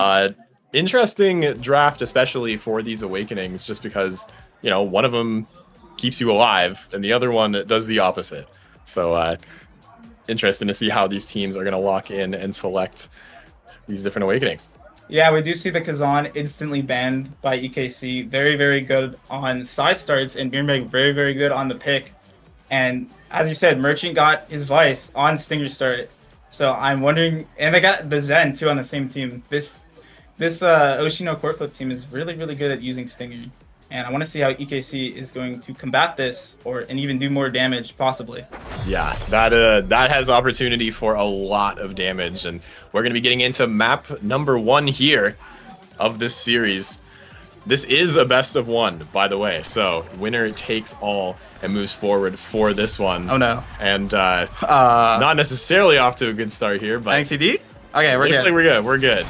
Uh, Interesting draft, especially for these awakenings, just because, one of them keeps you alive and the other one does the opposite. So, interesting to see how these teams are going to lock in and select these different awakenings. Yeah, we do see the Kazan instantly banned by EKC. Very, very good on side starts, and mirymeg very, very good on the pick. And as you said, Merchant got his Vice on Stinger start. So I'm wondering, and they got the Zen too on the same team. This Oshi no Koreflip team is really, really good at using Stinger. And I want to see how EKC is going to combat this and even do more damage, possibly. Yeah, that has opportunity for a lot of damage, and we're going to be getting into map number 1 here of this series. This is a best of 1, by the way, so winner takes all and moves forward for this one. Oh no. And not necessarily off to a good start here, but NXCD? Okay, we're looks good. like we're good. We're good.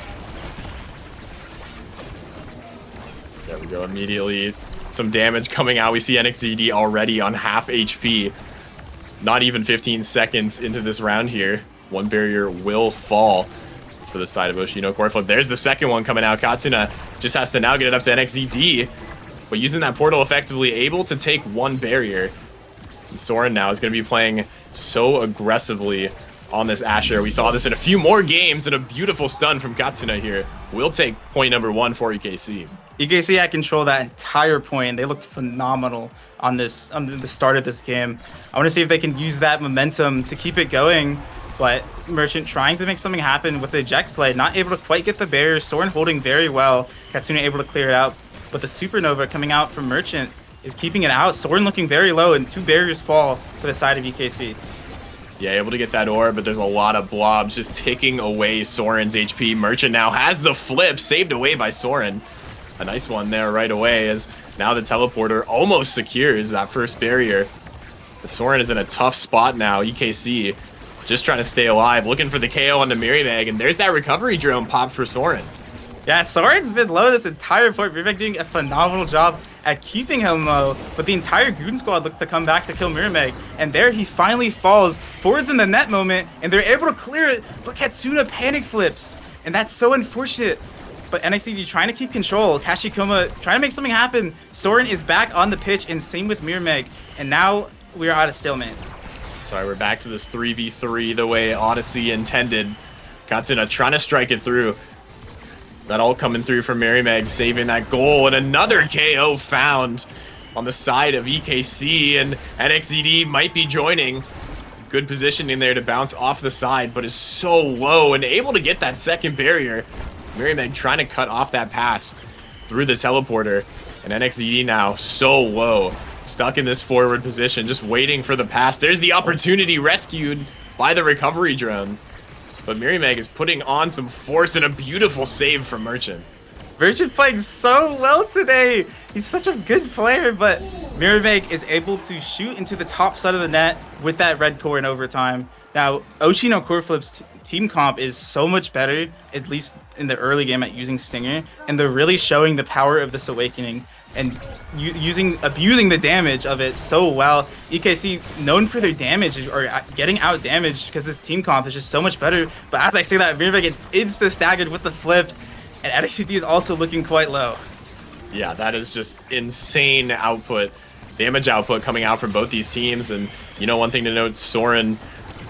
There we go. Immediately, some damage coming out. We see NXCD already on half HP. Not even 15 seconds into this round here. One barrier will fall for the side of Oshi no Koreflip. There's the second one coming out. Katsuna just has to now get it up to NXCD. But using that portal effectively, able to take one barrier. And Soren now is going to be playing so aggressively on this Asher. We saw this in a few more games, and a beautiful stun from Katsuna here will take point number 1 for EKC. EKC had control that entire point. They looked phenomenal on the start of this game. I want to see if they can use that momentum to keep it going. But Merchant trying to make something happen with the eject play, not able to quite get the barrier. Soren holding very well. Katsuna able to clear it out. But the supernova coming out from Merchant is keeping it out. Soren looking very low, and 2 barriers fall for the side of EKC. Yeah, able to get that orb, but there's a lot of blobs just ticking away Soren's HP. Merchant now has the flip, saved away by Soren. A nice one there right away, as now the teleporter almost secures that first barrier. But Soren is in a tough spot now. EKC just trying to stay alive, looking for the KO on the mirymeg, and there's that recovery drone pop for Soren. Yeah, Soren's been low this entire point. mirymeg doing a phenomenal job at keeping him low, but the entire Goon Squad looked to come back to kill mirymeg, and there he finally falls. Forwards in the net moment, and they're able to clear it, but Katsuna panic flips, and that's so unfortunate. But NXCD trying to keep control. Kashikoma trying to make something happen. Soren is back on the pitch, and same with mirymeg, and now we are out of stalemate. Sorry, we're back to this 3v3 the way Odyssey intended. Katsuna trying to strike it through. That all coming through from mirymeg, saving that goal, and another KO found on the side of EKC, and NXCD might be joining. Good position in there to bounce off the side, but is so low and able to get that second barrier. mirymeg trying to cut off that pass through the teleporter, and NXCD now so low, stuck in this forward position, just waiting for the pass. There's the opportunity, rescued by the recovery drone. But mirymeg is putting on some force, and a beautiful save from Merchant. Merchant playing so well today. He's such a good player, but mirymeg is able to shoot into the top side of the net with that red core in overtime. Now, Oshi no Koreflip's team comp is so much better, at least in the early game, at using Stinger, and they're really showing the power of this awakening and abusing the damage of it so well. EKC known for their damage or getting out damaged because this team comp is just so much better. But as I say that, mirymeg gets insta staggered with the flip, and NXCD is also looking quite low. Yeah, that is just insane output, damage output coming out from both these teams. And one thing to note, Soren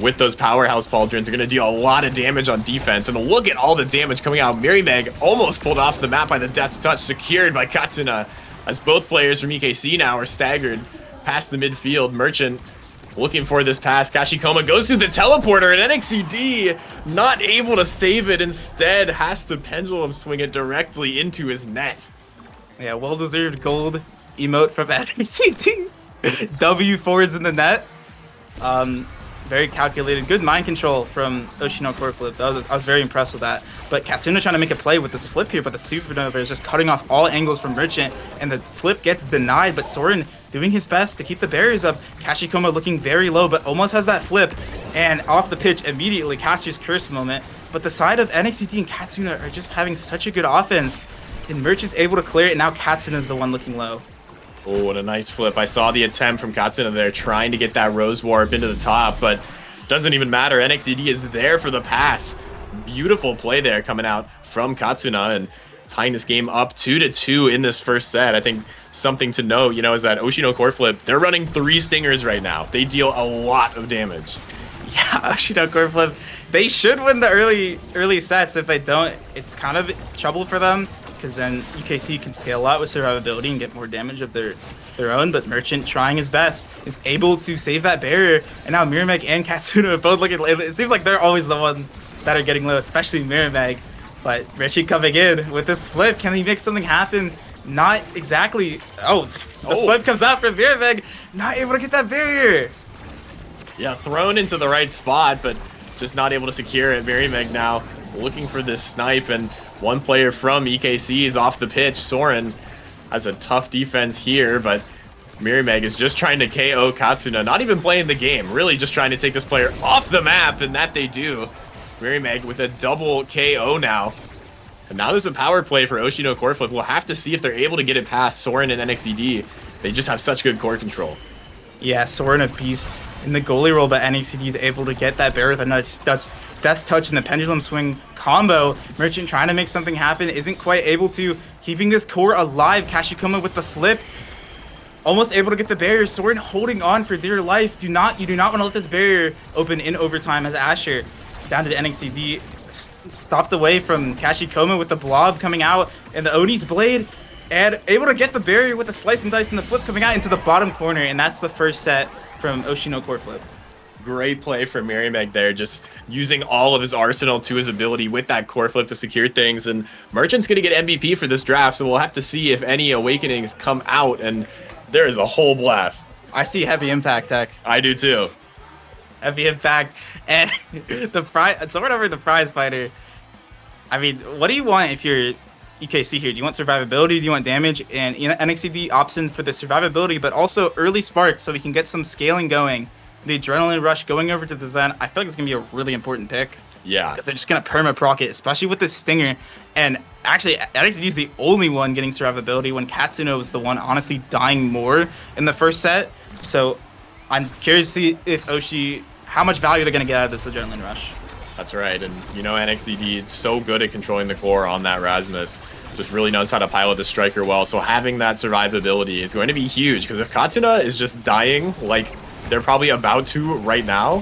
with those powerhouse pauldrons are going to deal a lot of damage on defense. And look at all the damage coming out. mirymeg almost pulled off the map by the Death's Touch, secured by Katsuna, as both players from EKC now are staggered past the midfield. Merchant looking for this pass. Kashikoma goes through the teleporter, and NXCD not able to save it. Instead, has to pendulum swing it directly into his net. Yeah, well-deserved gold emote from NXCD. W forwards in the net. Very calculated. Good mind control from Oshi no Koreflip. I was very impressed with that. But Katsuna trying to make a play with this flip here, but the supernova is just cutting off all angles from Merchant, and the flip gets denied, but Soren doing his best to keep the barriers up. Kashikoma looking very low, but almost has that flip, and off the pitch immediately, Caster's curse moment. But the side of NXCD and Katsuna are just having such a good offense, and Merchant's able to clear it, and now Katsuna's the one looking low. Oh, what a nice flip. I saw the attempt from Katsuna there, trying to get that Rose Warp into the top, but doesn't even matter. NXCD is there for the pass. Beautiful play there coming out from Katsuna and tying this game up 2-2 in this first set. I think something to note, you know, is that Oshi no Koreflip, they're running 3 stingers right now. They deal a lot of damage. Yeah, Oshi no Koreflip, they should win the early sets. If they don't, it's kind of trouble for them, because then EKC can scale out with survivability and get more damage of their own. But Merchant, trying his best, is able to save that barrier. And now mirymeg and Katsuna are both looking. It seems like they're always the ones that are getting low, especially mirymeg. But Richie coming in with this flip. Can he make something happen? Not exactly. Oh, the flip comes out from mirymeg. Not able to get that barrier. Yeah, thrown into the right spot, but just not able to secure it. mirymeg now looking for this snipe, and one player from EKC is off the pitch. Soren has a tough defense here, but mirymeg is just trying to KO Katsuna, not even playing the game, really just trying to take this player off the map, and that they do. mirymeg with a double KO now. And now there's a power play for Oshi no Koreflip. We'll have to see if they're able to get it past Soren and NXCD. They just have such good core control. Yeah, Soren a beast in the goalie role, but NXCD is able to get that barrier with a nice Death Touch and the pendulum swing combo. Merchant trying to make something happen, isn't quite able to. Keeping this core alive. Kashikoma with the flip. Almost able to get the barrier. Soren holding on for dear life. You do not want to let this barrier open in overtime, as Asher down to the NXCD. Stopped away from Kashikoma with the blob coming out and the Oni's blade, and able to get the barrier with the slice and dice and the flip coming out into the bottom corner. And that's the first set from Oshi no Koreflip. Great play from mirymeg there, just using all of his arsenal to his ability with that core flip to secure things. And Merchant's going to get MVP for this draft, so we'll have to see if any awakenings come out, and there is a whole blast. I see heavy impact tech. I do too. Heavy impact, and the prize, sort over the prize fighter. I mean, what do you want if you're EKC here? Do you want survivability? Do you want damage? And NXCD opts in for the survivability, but also early spark, so we can get some scaling going. The adrenaline rush going over to the Zen, I feel like it's going to be a really important pick. Yeah. Because they're just going to perma-proc it, especially with this stinger. And actually, NXCD is the only one getting survivability when Katsuna was the one honestly dying more in the first set. So I'm curious to see if Oshi, how much value they're going to get out of this adrenaline rush. That's right. And, you know, NXCD is so good at controlling the core on that Rasmus. Just really knows how to pilot the striker well. So having that survivability is going to be huge, because if Katsuna is just dying like they're probably about to right now,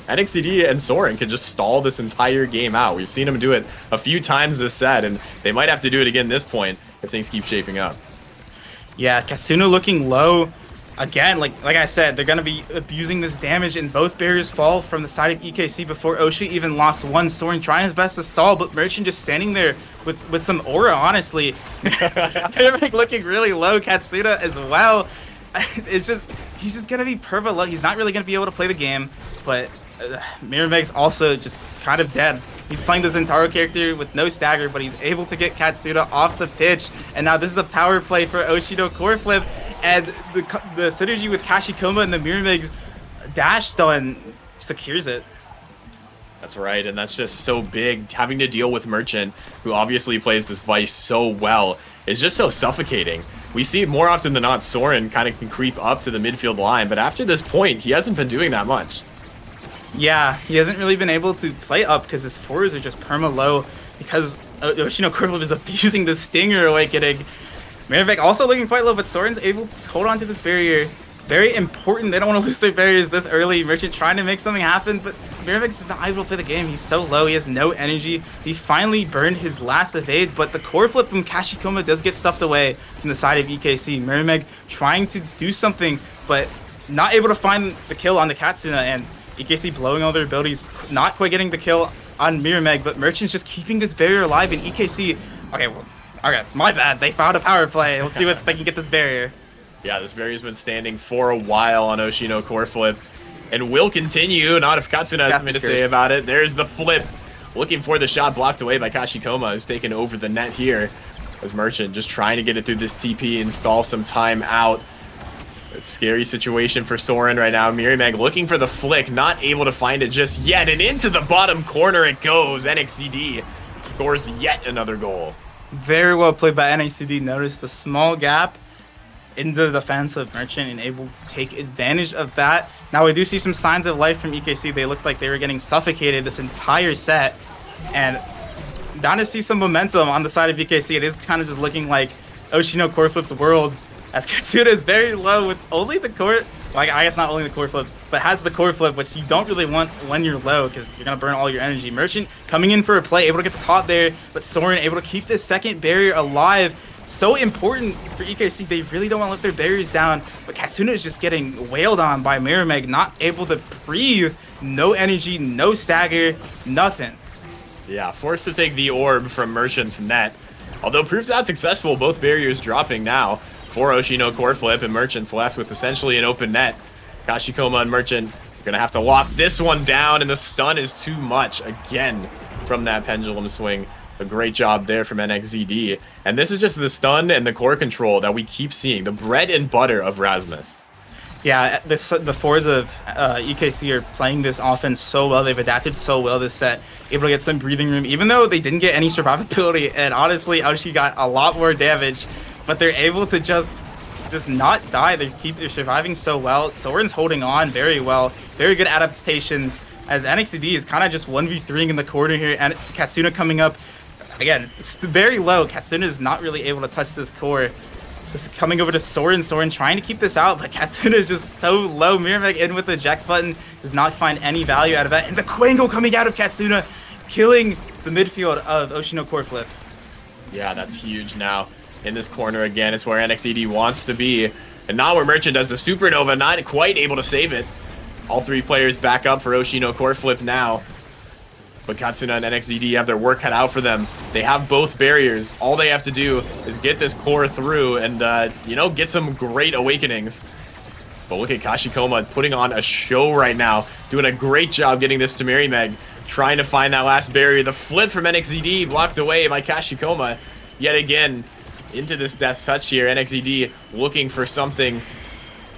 NXCD and Soren can just stall this entire game out. We've seen them do it a few times this set, and they might have to do it again this point if things keep shaping up. Yeah, Katsuna looking low. Again, like I said, they're going to be abusing this damage, and both barriers fall from the side of EKC before Oshi even lost one. Soren trying his best to stall, but Merchant just standing there with some aura, honestly. They're like looking really low. Katsuna as well. It's just, he's just going to be perma low. He's not really going to be able to play the game, but mirymeg's also just kind of dead. He's playing the Zentaro character with no stagger, but he's able to get Katsuna off the pitch. And now this is a power play for Oshi no Koreflip. And the synergy with Kashikoma and the mirymeg dash stun secures it. That's right, and that's just so big. Having to deal with Merchant, who obviously plays this Vice so well, is just so suffocating. We see more often than not Soren kind of can creep up to the midfield line, but after this point, he hasn't been doing that much. Yeah, he hasn't really been able to play up because his fours are just perma low, because Oshi no Koreflip is abusing the Stinger awakening. mirymeg also looking quite low, but Soren's able to hold on to this barrier. Very important. They don't want to lose their barriers this early. Merchant trying to make something happen, but mirymeg's just not able to play the game. He's so low. He has no energy. He finally burned his last evade, but the core flip from Kashikoma does get stuffed away from the side of EKC. mirymeg trying to do something, but not able to find the kill on the Katsuna, and EKC blowing all their abilities, not quite getting the kill on mirymeg, but Merchant's just keeping this barrier alive, and EKC... Okay, my bad. They found a power play. Let's see if they can get this barrier. Yeah, this barrier's been standing for a while on Oshi no Koreflip, and will continue. Not if Katsuna has something to say about it. There's the flip. Looking for the shot blocked away by Kashikoma, who's taken over the net here. As Merchant just trying to get it through this TP, install some time out. It's a scary situation for Soren right now. mirymeg looking for the flick, not able to find it just yet, and into the bottom corner it goes. NXCD scores yet another goal. Very well played by NXCD. Notice the small gap into the defense of Merchant and able to take advantage of that. Now we do see some signs of life from EKC. They looked like they were getting suffocated this entire set, and down to see some momentum on the side of EKC. It is kind of just looking like Oshi Koreflip's world, as Katsuna is very low with only the core. Like, I guess not only the Koreflip, but has the Koreflip, which you don't really want when you're low because you're gonna burn all your energy. Merchant coming in for a play, able to get the top there, but Soren able to keep this second barrier alive. So important for EKC. They really don't want to let their barriers down, but Katsuna is just getting wailed on by mirymeg, not able to breathe. No energy, no stagger, nothing. Yeah, forced to take the orb from Merchant's net. Although proves out successful, both barriers dropping now for Oshi Koreflip, and Merchant's left with essentially an open net. Kashikoma and Merchant are gonna have to lock this one down, and the stun is too much again from that pendulum swing. A great job there from NXZD. And this is just the stun and the core control that we keep seeing, the bread and butter of Rasmus. Yeah, the fours of EKC are playing this offense so well. They've adapted so well this set, able to get some breathing room, even though they didn't get any survivability. And honestly, Oshi got a lot more damage, but they're able to just not die. They're surviving so well. Soren's holding on very well. Very good adaptations, as NXCD is kind of just 1v3ing in the corner here, and Katsuna coming up. Again, it's very low. Katsuna is not really able to touch this core. This is coming over to Soren. Soren trying to keep this out, but Katsuna is just so low. mirymeg in with the eject button. Does not find any value out of that. And the Quangle coming out of Katsuna, killing the midfield of Oshi Koreflip. Yeah, that's huge now. In this corner again, it's where NXED wants to be. And now where Merchant does the Supernova, not quite able to save it. All three players back up for Oshi Koreflip now. But Katsuna and NXZD have their work cut out for them. They have both barriers. All they have to do is get this core through and, you know, get some great awakenings. But look at Kashikoma putting on a show right now. Doing a great job getting this to mirymeg. Trying to find that last barrier. The flip from NXZD blocked away by Kashikoma. Yet again, into this death touch here. NXZD looking for something.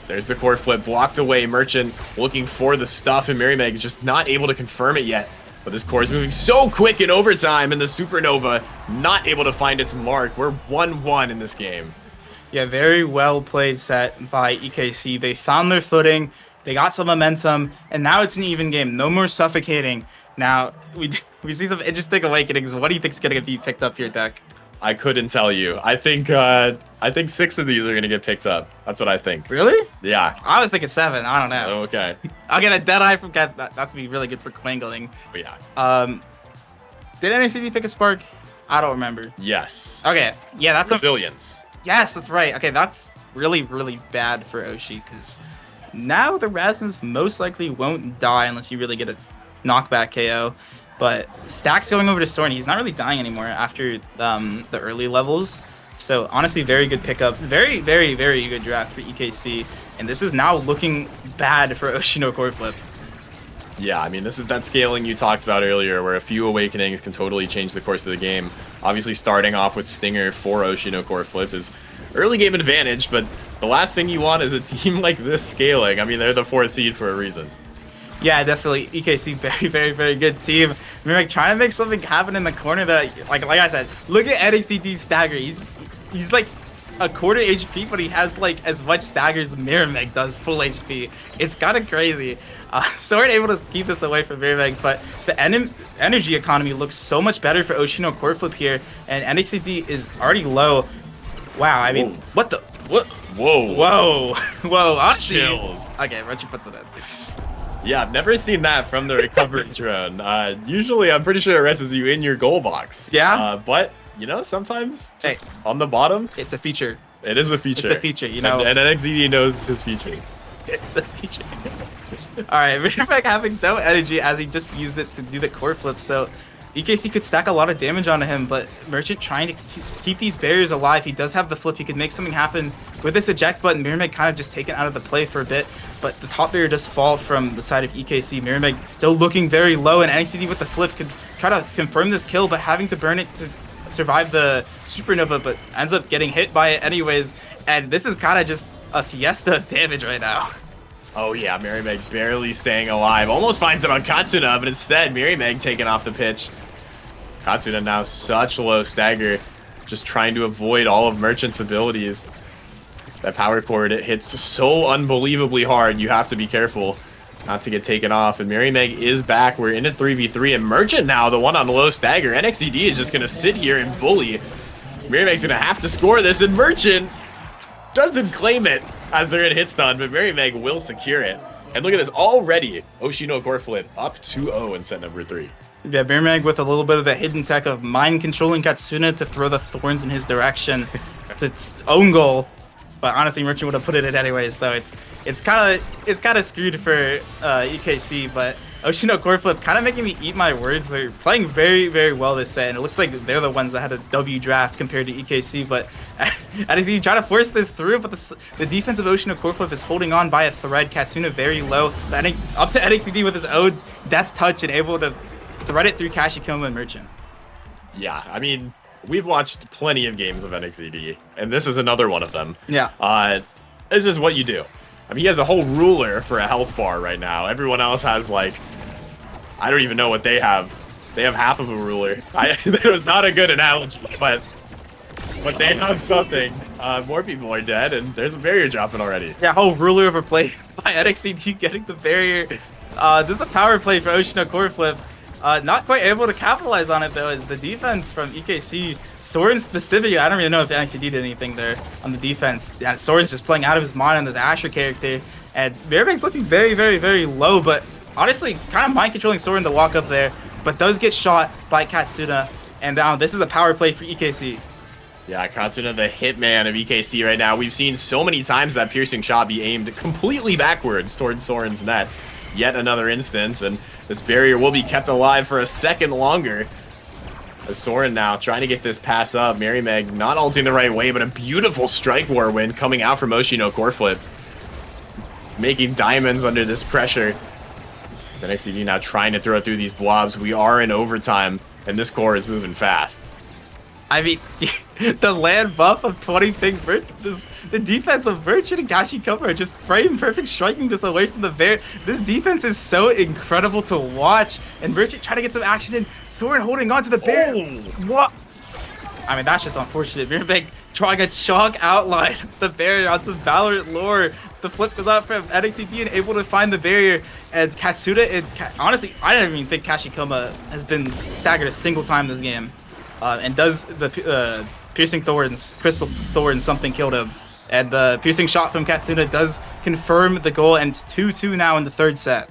There's the core flip blocked away. Merchant looking for the stuff, and mirymeg just not able to confirm it yet. But this core is moving so quick in overtime, and the Supernova not able to find its mark. We're 1-1 in this game. Yeah, very well played set by EKC. They found their footing, they got some momentum, and now it's an even game. No more suffocating. Now, we see some interesting awakenings. What do you think is going to be picked up here, Deck? I couldn't tell you. I think 6 of these are gonna get picked up. That's what I think. Really? Yeah. I was thinking 7. I don't know. Okay. I'll get a dead eye from Cats. That's gonna be really good for Quangling. But yeah. Did NXT pick a spark? I don't remember. Yes. Okay. Yeah, that's resilience. Yes, that's right. Okay, that's really, really bad for Oshi, because now the Rasmus most likely won't die unless you really get a knockback KO. But Stack's going over to Soren. He's not really dying anymore after the early levels. So honestly, very good pickup. Very, very, very good draft for EKC. And this is now looking bad for Oshi Koreflip. Yeah, I mean, this is that scaling you talked about earlier, where a few awakenings can totally change the course of the game. Obviously, starting off with Stinger for Oshi Koreflip is early game advantage, but the last thing you want is a team like this scaling. I mean, they're the 4th seed for a reason. Yeah, definitely. EKC, very, very, very good team. We're like trying to make something happen in the corner that, like I said, look at NXCD's stagger. He's like a quarter HP, but he has like as much stagger as mirymeg does full HP. It's kind of crazy. Soren able to keep this away from mirymeg, but the energy economy looks so much better for Oshi Koreflip here, and NXCD is already low. Wow, I mean, what the? What? Whoa. Whoa. Whoa. Oshi. Chills. Okay, Richie puts it in. Yeah, I've never seen that from the recovery drone. Usually, I'm pretty sure it rests you in your goal box. Yeah. But, you know, sometimes just on the bottom. It's a feature. It is a feature. It's a feature, you know. And NXZD knows his features. It's the feature. Alright, mirymeg having no energy as he just used it to do the core flip, so EKC could stack a lot of damage onto him, but Merchant trying to keep these barriers alive. He does have the flip. He could make something happen with this eject button. mirymeg kind of just taken out of the play for a bit, but the top barrier does fall from the side of EKC. mirymeg still looking very low, and NXT with the flip could try to confirm this kill, but having to burn it to survive the Supernova, but ends up getting hit by it anyways, and this is kind of just a fiesta of damage right now. Oh yeah, mirymeg barely staying alive. Almost finds it on Katsuna, but instead mirymeg taken off the pitch. Katsuna now such low stagger, just trying to avoid all of Merchant's abilities. That power chord, it hits so unbelievably hard, you have to be careful. not to get taken off, and mirymeg is back. We're in a 3v3, and Merchant now, the one on the low stagger. NXED is just going to sit here and bully. mirymeg's going to have to score this, and Merchant doesn't claim it as they're in hit stun, but mirymeg will secure it. And look at this, already, Oshi no Koreflip up 2-0 in set number 3. Yeah, mirymeg with a little bit of the hidden tech of mind controlling Katsuna to throw the thorns in his direction to its own goal. But honestly, Merchant would have put it in anyways, so it's kind of screwed for EKC. But Oshi no Koreflip kind of making me eat my words. They're playing very, very well this set, and it looks like they're the ones that had a W draft compared to EKC. But as he try to force this through, but the defense of Oshi no Koreflip is holding on by a thread. Katsuna very low, up to NXED with his own death touch and able to thread it through Kashikoma and Merchant. Yeah, I mean, we've watched plenty of games of NXED, and this is another one of them. Yeah. It's just what you do. I mean, he has a whole ruler for a health bar right now. Everyone else has, like, I don't even know what they have. They have half of a ruler. That was not a good analogy, but they have something. More people are dead, and there's a barrier dropping already. Yeah, whole ruler overplayed by NXED getting the barrier. This is a power play for Oshi no Koreflip. Not quite able to capitalize on it though, as the defense from EKC, Soren specifically, I don't really know if NXT did anything there on the defense. Yeah, Soren's just playing out of his mind on this Asher character, and mirymeg's looking very, very, very low, but honestly, kind of mind controlling Soren to walk up there, but does get shot by Katsuna, and now this is a power play for EKC. Yeah, Katsuna, the hitman of EKC right now. We've seen so many times that piercing shot be aimed completely backwards towards Soren's net. Yet another instance, and this barrier will be kept alive for a second longer. As Soren now trying to get this pass up. mirymeg not ulting the right way, but a beautiful strike war win coming out from Oshi no Koreflip. Making diamonds under this pressure. As NXED now trying to throw through these blobs. We are in overtime, and this core is moving fast. I mean, the land buff of 20 ping Merchant, the defense of Merchant and Kashikoma are just frame perfect striking this away from the bear. This defense is so incredible to watch, and Merchant trying to get some action in. Soren holding on to the bear. Oh. What? I mean, that's just unfortunate. mirymeg trying a chalk outline of the barrier onto Valorant lore. The flip goes out from NXED and able to find the barrier, and Katsuna, and honestly, I don't even think Kashikoma has been staggered a single time this game. And does the piercing thorns, crystal thorns, something killed him. And the piercing shot from Katsuna does confirm the goal, and it's 2-2 now in the third set.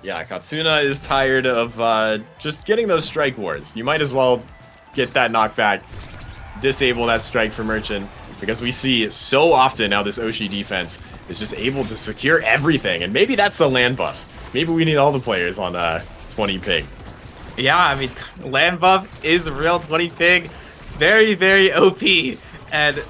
Yeah, Katsuna is tired of just getting those strike wars. You might as well get that knockback, disable that strike for Merchant, because we see so often now this Oshi defense is just able to secure everything. And maybe that's the land buff. Maybe we need all the players on 20 ping. Yeah, I mean, land buff is real 20 ping. Very, very OP. And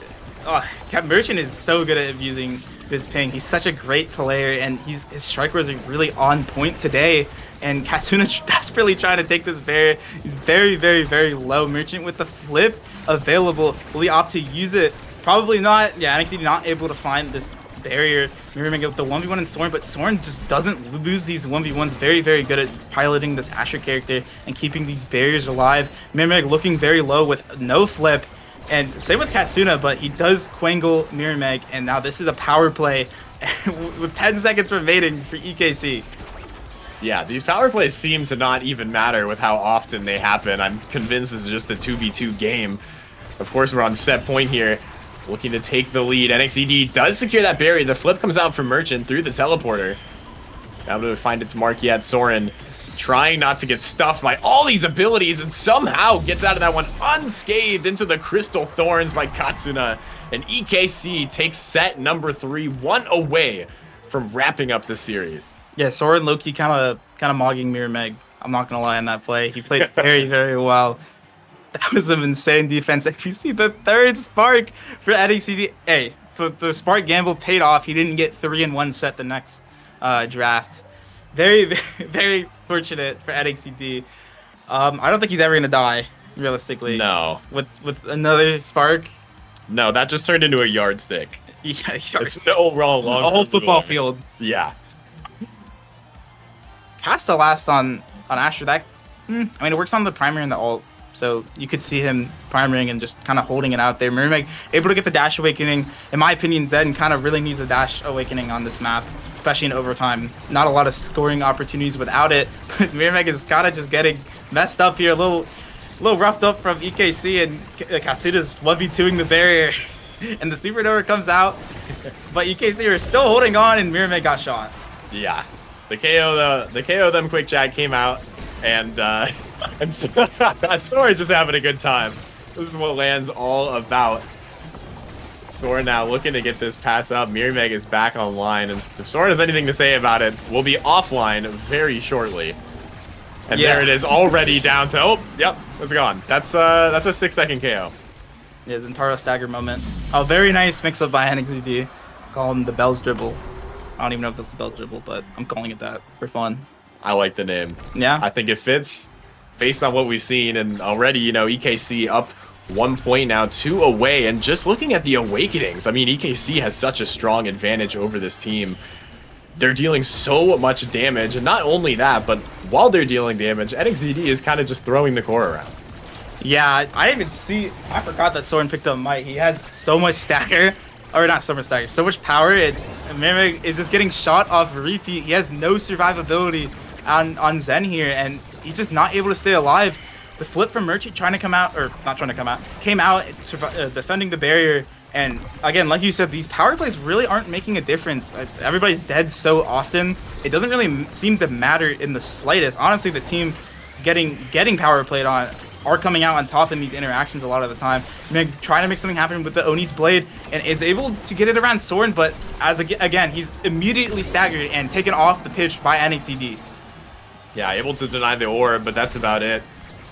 Merchant is so good at abusing this ping. He's such a great player, and his strike wars are really on point today. And Katsuna desperately trying to take this barrier. He's very, very, very low. Merchant with the flip available. Will he opt to use it? Probably not. Yeah, NXT not able to find this barrier. mirymeg with the 1v1 in Soren, but Soren just doesn't lose these 1v1s. Very, very good at piloting this Asher character and keeping these barriers alive. mirymeg looking very low with no flip, and same with Katsuna, but he does quangle mirymeg, and now this is a power play with 10 seconds remaining for EKC. Yeah, these power plays seem to not even matter with how often they happen. I'm convinced this is just a 2v2 game. Of course, we're on set point here, looking to take the lead. NXED does secure that barrier. The flip comes out from Merchant through the teleporter. Now to find its mark yet. Soren trying not to get stuffed by all these abilities, and somehow gets out of that one unscathed into the Crystal Thorns by Katsuna. And EKC takes set number 3, one away from wrapping up the series. Yeah, Soren low-key kind of mogging mirymeg. I'm not gonna lie on that play. He played very, very well. That was some insane defense. If you see the third spark for NXED, hey, the spark gamble paid off. He didn't get 3 in one set the next draft. Very, very, very fortunate for NXED. I don't think he's ever gonna die, realistically. No. With another spark. No, that just turned into a yardstick. Yeah, it's so wrong. A whole football field. Yeah. Has to last on Asher. That, I mean, it works on the primary and the ult, so you could see him primarying and just kind of holding it out there. mirymeg able to get the dash awakening. In my opinion, Zen kind of really needs a dash awakening on this map. especially in overtime. Not a lot of scoring opportunities without it. But mirymeg is kind of just getting messed up here, a little roughed up from EKC, and Katsuna's 1v2ing the barrier. And the supernova comes out, but EKC are still holding on, and mirymeg got shot. Yeah, the KO them quick chat came out, and Soren's just having a good time. This is what LAN's all about. Soren now looking to get this pass up. mirymeg is back online, and if Soren has anything to say about it, we'll be offline very shortly. And there it is, already down to, oh, yep, it's gone. That's a 6-second KO. Yeah, Zentaro stagger moment. Oh, very nice mix-up by NXZD. Call him the Bell's dribble. I don't even know if that's the Bell's dribble, but I'm calling it that for fun. I like the name. Yeah? I think it fits based on what we've seen, and already, you know, EKC up 1 point now, 2 away, and just looking at the awakenings, I mean, EKC has such a strong advantage over this team. They're dealing so much damage, and not only that, but while they're dealing damage, NXZD is kind of just throwing the core around. Yeah, I didn't even see. I forgot that Soren picked up Might. He has so much stagger, or not so much stagger, so much power. And mirymeg is just getting shot off repeat. He has no survivability on Zen here, and he's just not able to stay alive. The flip from Merchant trying to come out, or not trying to come out, came out defending the barrier. And again, like you said, these power plays really aren't making a difference. Everybody's dead so often. It doesn't really seem to matter in the slightest. Honestly, the team getting power played on are coming out on top in these interactions a lot of the time. Meg trying to make something happen with the Oni's blade and is able to get it around Soren, but again, he's immediately staggered and taken off the pitch by NXCD. Yeah, able to deny the orb, but that's about it.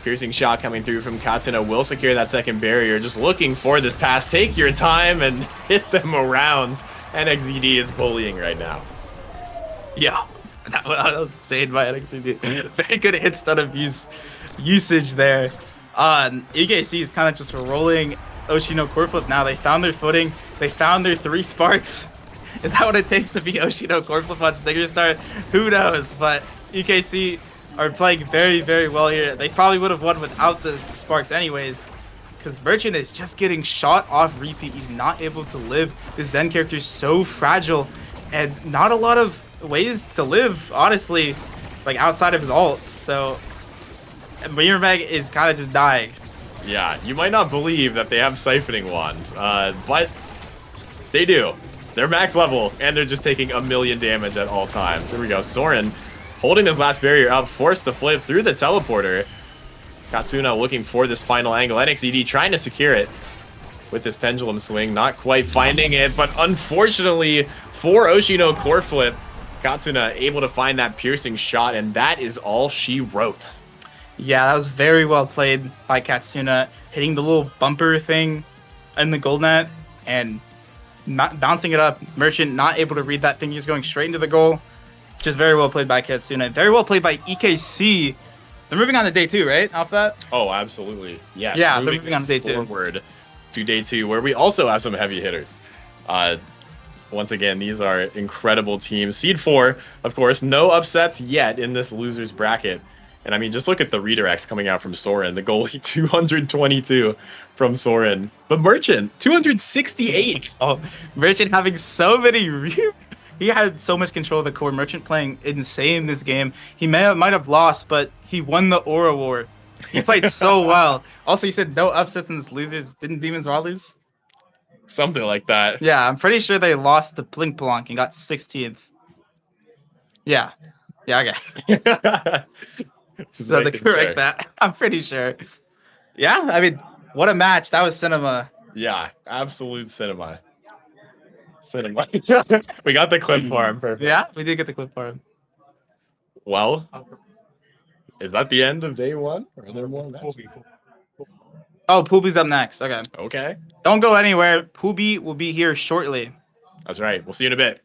Piercing shot coming through from Katsuna will secure that second barrier. Just looking for this pass. Take your time and hit them around. NXZD is bullying right now. Yeah, that was insane by NXCD. Very good hit stun abuse usage there. EKC is kind of just rolling Oshi no Koreflip now. They found their footing. They found their 3 sparks. Is that what it takes to be Oshi no Koreflip on Stinger Star? Who knows? But EKC are playing very, very well here. They probably would have won without the sparks anyways, because Merchant is just getting shot off repeat. He's not able to live. This Zen character is so fragile, and not a lot of ways to live, honestly, like outside of his ult. So mirymeg is kind of just dying. Yeah, you might not believe that they have Siphoning Wand, but they do. They're max level, and they're just taking 1,000,000 damage at all times. Here we go. Soren holding this last barrier up, forced to flip through the teleporter. Katsuna looking for this final angle. NXZD trying to secure it with this pendulum swing, not quite finding it, but unfortunately for Oshi no Koreflip, Katsuna able to find that piercing shot, and that is all she wrote. Yeah, that was very well played by Katsuna, hitting the little bumper thing in the gold net and not bouncing it up. Merchant not able to read that thing, just going straight into the goal. Just very well played by Katsuna. Very well played by EKC. They're moving on to day 2, right? Off that? Oh, absolutely. Yes. Yeah, they're moving on to day 2. Forward to day 2, where we also have some heavy hitters. Once again, these are incredible teams. Seed 4, of course, no upsets yet in this losers bracket. And I mean, just look at the redirects coming out from Soren. The goalie, 222 from Soren. But Merchant, 268. Oh, Merchant having so many... He had so much control of the core. Merchant playing insane this game. He might have lost, but he won the Aura War. He played so well. Also, you said no upsets in this losers. Didn't Demons Raw lose? Something like that. Yeah, I'm pretty sure they lost to Plink Plonk and got 16th. Yeah. Yeah, okay. So they correct that. I'm pretty sure. Yeah, I mean, what a match. That was cinema. Yeah, absolute cinema. Cinema. We got the clip for him. Perfect. Yeah, we did get the clip for him. Well, is that the end of day 1? Or are there more matches? Oh, Poobie's up next. Okay. Okay. Don't go anywhere. Poobie will be here shortly. That's right. We'll see you in a bit.